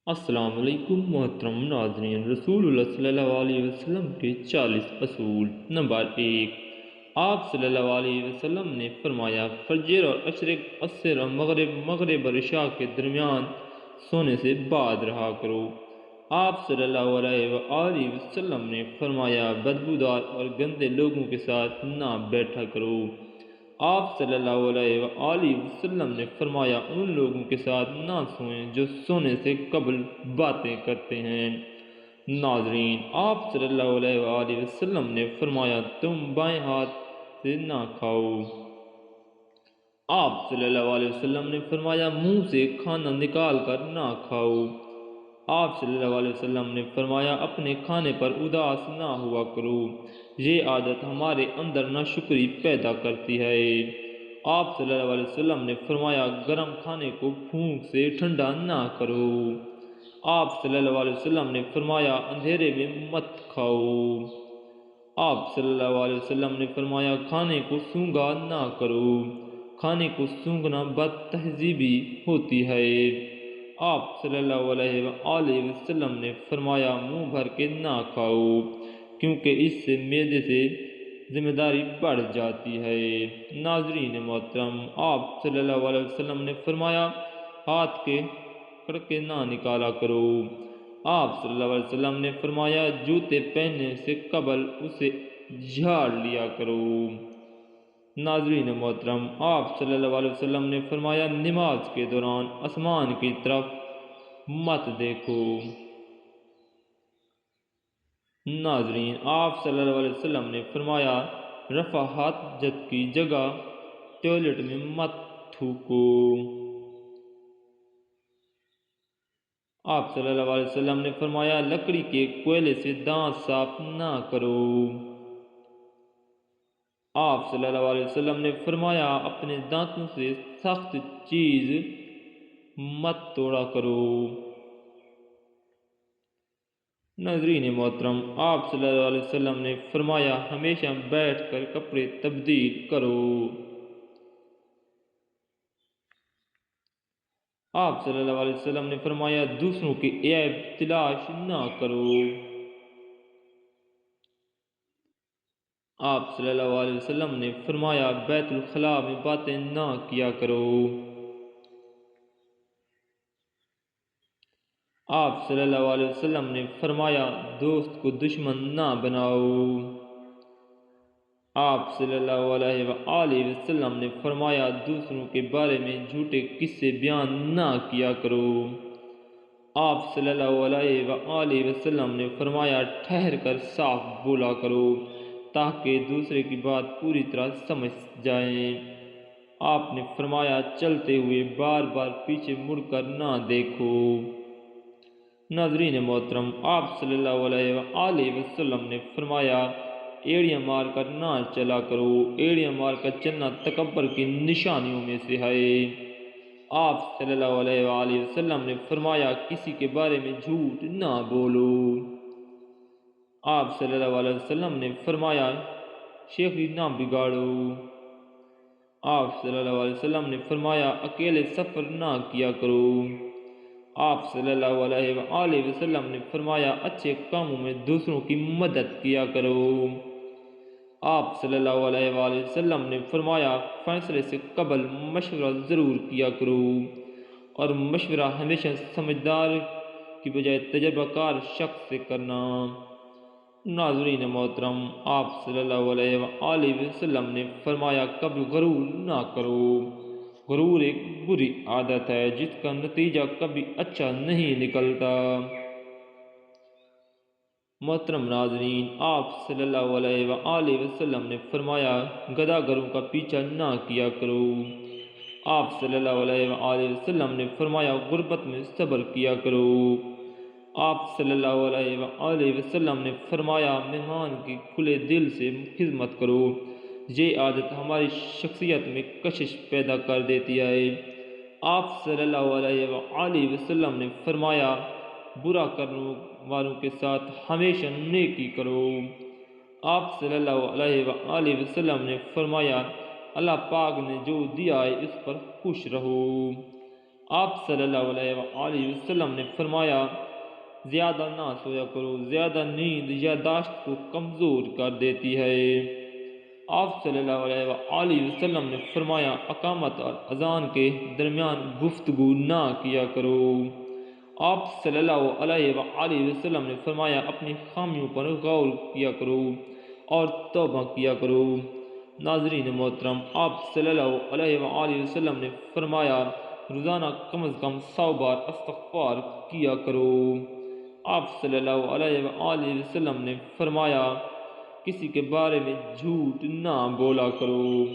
السلام علیکم محترم ناظرین، رسول اللہ صلی اللہ علیہ وسلم کے 40 اصول۔ نمبر 1، آپ صلی اللہ علیہ وسلم نے فرمایا فجر اور عصر اور مغرب اور عشاء کے درمیان سونے سے بعد رہا کرو۔ آپ صلی اللہ علیہ وآلہ وسلم نے فرمایا بدبودار اور گندے لوگوں کے ساتھ نہ بیٹھا کرو۔ آپ صلی اللہ علیہ وآلہ وسلم نے فرمایا ان لوگوں کے ساتھ نہ سوئیں جو سونے سے قبل باتیں کرتے ہیں۔ ناظرین، آپ صلی اللہ علیہ وآلہ وسلم نے فرمایا تم بائیں ہاتھ سے نہ کھاؤ۔ آپ صلی اللہ علیہ وسلم نے فرمایا منہ سے کھانا نکال کر نہ کھاؤ۔ آپ صلی اللہ علیہ وسلم نے فرمایا اپنے کھانے پر اداس نہ ہوا کرو، یہ عادت ہمارے اندر ناشکری پیدا کرتی ہے۔ آپ صلی اللہ علیہ وسلم نے فرمایا گرم کھانے کو پھونک سے ٹھنڈا نہ کرو۔ آپ صلی اللہ علیہ وسلم نے فرمایا اندھیرے میں مت کھاؤ۔ آپ صلی اللہ علیہ وسلم نے فرمایا کھانے کو سونگھا نہ کرو، کھانے کو سونگھنا بد تہذیبی ہوتی ہے۔ آپ صلی اللہ علیہ وآلہ وسلم نے فرمایا منہ بھر کے نہ کھاؤ، کیونکہ اس سے معدے سے ذمہ داری بڑھ جاتی ہے۔ ناظرین محترم، آپ صلی اللہ علیہ وسلم نے فرمایا ہاتھ کے کڑکے نہ نکالا کرو۔ آپ صلی اللہ علیہ وسلم نے فرمایا جوتے پہننے سے قبل اسے جھاڑ لیا کرو۔ ناظرین محترم، آپ صلی اللہ علیہ وسلم نے فرمایا نماز کے دوران آسمان کی طرف مت دیکھو۔ ناظرین، آپ صلی اللہ علیہ وسلم نے فرمایا رفع حاجت کی جگہ ٹوائلٹ میں مت تھوکو۔ آپ صلی اللہ علیہ وسلم نے فرمایا لکڑی کے کوئلے سے دانت صاف نہ کرو۔ آپ صلی اللہ علیہ وسلم نے فرمایا اپنے دانتوں سے سخت چیز مت توڑا کرو۔ ناظرین محترم، آپ صلی اللہ علیہ وسلم نے فرمایا ہمیشہ بیٹھ کر کپڑے تبدیل کرو۔ آپ صلی اللہ علیہ وسلم نے فرمایا دوسروں کے عیب تلاش نہ کرو۔ آپ صلی اللہ علیہ وسلم نے فرمایا بیت الخلاء میں باتیں نہ کیا کرو۔ آپ صلی اللہ علیہ وسلم نے فرمایا دوست کو دشمن نہ بناؤ۔ آپ صلی اللہ علیہ وآلہ وسلم نے فرمایا دوسروں کے بارے میں جھوٹے قصے بیان نہ کیا کرو۔ آپ صلی اللہ علیہ وآلہ وسلم نے فرمایا ٹھہر کر صاف بولا کرو تاکہ دوسرے کی بات پوری طرح سمجھ جائیں۔ آپ نے فرمایا چلتے ہوئے بار بار پیچھے مڑ کر نہ دیکھو۔ ناظرین محترم، آپ صلی اللہ علیہ وآلہ وسلم نے فرمایا ایڑیاں مار کر نہ چلا کرو، ایڑیاں مار کر چلنا تکبر کی نشانیوں میں سے ہے۔ آپ صلی اللہ علیہ وآلہ وسلم نے فرمایا کسی کے بارے میں جھوٹ نہ بولو۔ آپ صلی اللہ علیہ وسلم نے فرمایا شیخی نہ بگاڑو۔ آپ صلی اللہ علیہ وسلم نے فرمایا اکیلے سفر نہ کیا کرو۔ آپ صلی اللہ علیہ وآلہ وسلم نے فرمایا اچھے کاموں میں دوسروں کی مدد کیا کرو۔ آپ صلی اللہ علیہ وآلہ وسلم نے فرمایا فیصلے سے قبل مشورہ ضرور کیا کرو، اور مشورہ ہمیشہ سمجھدار کی بجائے تجربہ کار شخص سے کرنا۔ ناظرین محترم، آپ صلی اللہ علیہ وآلہ وسلم نے فرمایا کبھی غرور نہ کرو۔ غرور ایک بری عادت ہے جس کا نتیجہ کبھی اچھا نہیں نکلتا۔ محترم ناظرین، آپ صلی اللہ علیہ وآلہ وسلم نے فرمایا گداگروں کا پیچھا نہ کیا کرو۔ آپ صلی اللہ علیہ وآلہ وسلم نے فرمایا غربت میں صبر کیا کرو۔ آپ صلی اللہ علیہ وآلہ وسلم نے فرمایا مہمان کی کھلے دل سے خدمت کرو، یہ عادت ہماری شخصیت میں کشش پیدا کر دیتی ہے۔ آپ صلی اللہ علیہ وآلہ وسلم نے فرمایا برا کرنے والوں کے ساتھ ہمیشہ نیکی کرو۔ آپ صلی اللہ علیہ وآلہ وسلم نے فرمایا اللہ پاک نے جو دیا ہے اس پر خوش رہو۔ آپ صلی اللہ علیہ وآلہ وسلم نے فرمایا زیادہ نہ سویا کرو، زیادہ نیند یادداشت کو کمزور کر دیتی ہے۔ آپ صلی اللہ علیہ وآلہ وسلم نے فرمایا اقامت اور اذان کے درمیان گفتگو نہ کیا کرو۔ آپ صلی اللہ علیہ وآلہ وسلم نے فرمایا اپنی خامیوں پر غور کیا کرو اور توبہ کیا کرو۔ ناظرین محترم، آپ صلی اللہ علیہ وآلہ وسلم نے فرمایا روزانہ کم از کم 100 بار استغفار کیا کرو۔ آپ صلی اللہ علیہ وآلہ وسلم نے فرمایا کسی کے بارے میں جھوٹ نہ بولا کرو۔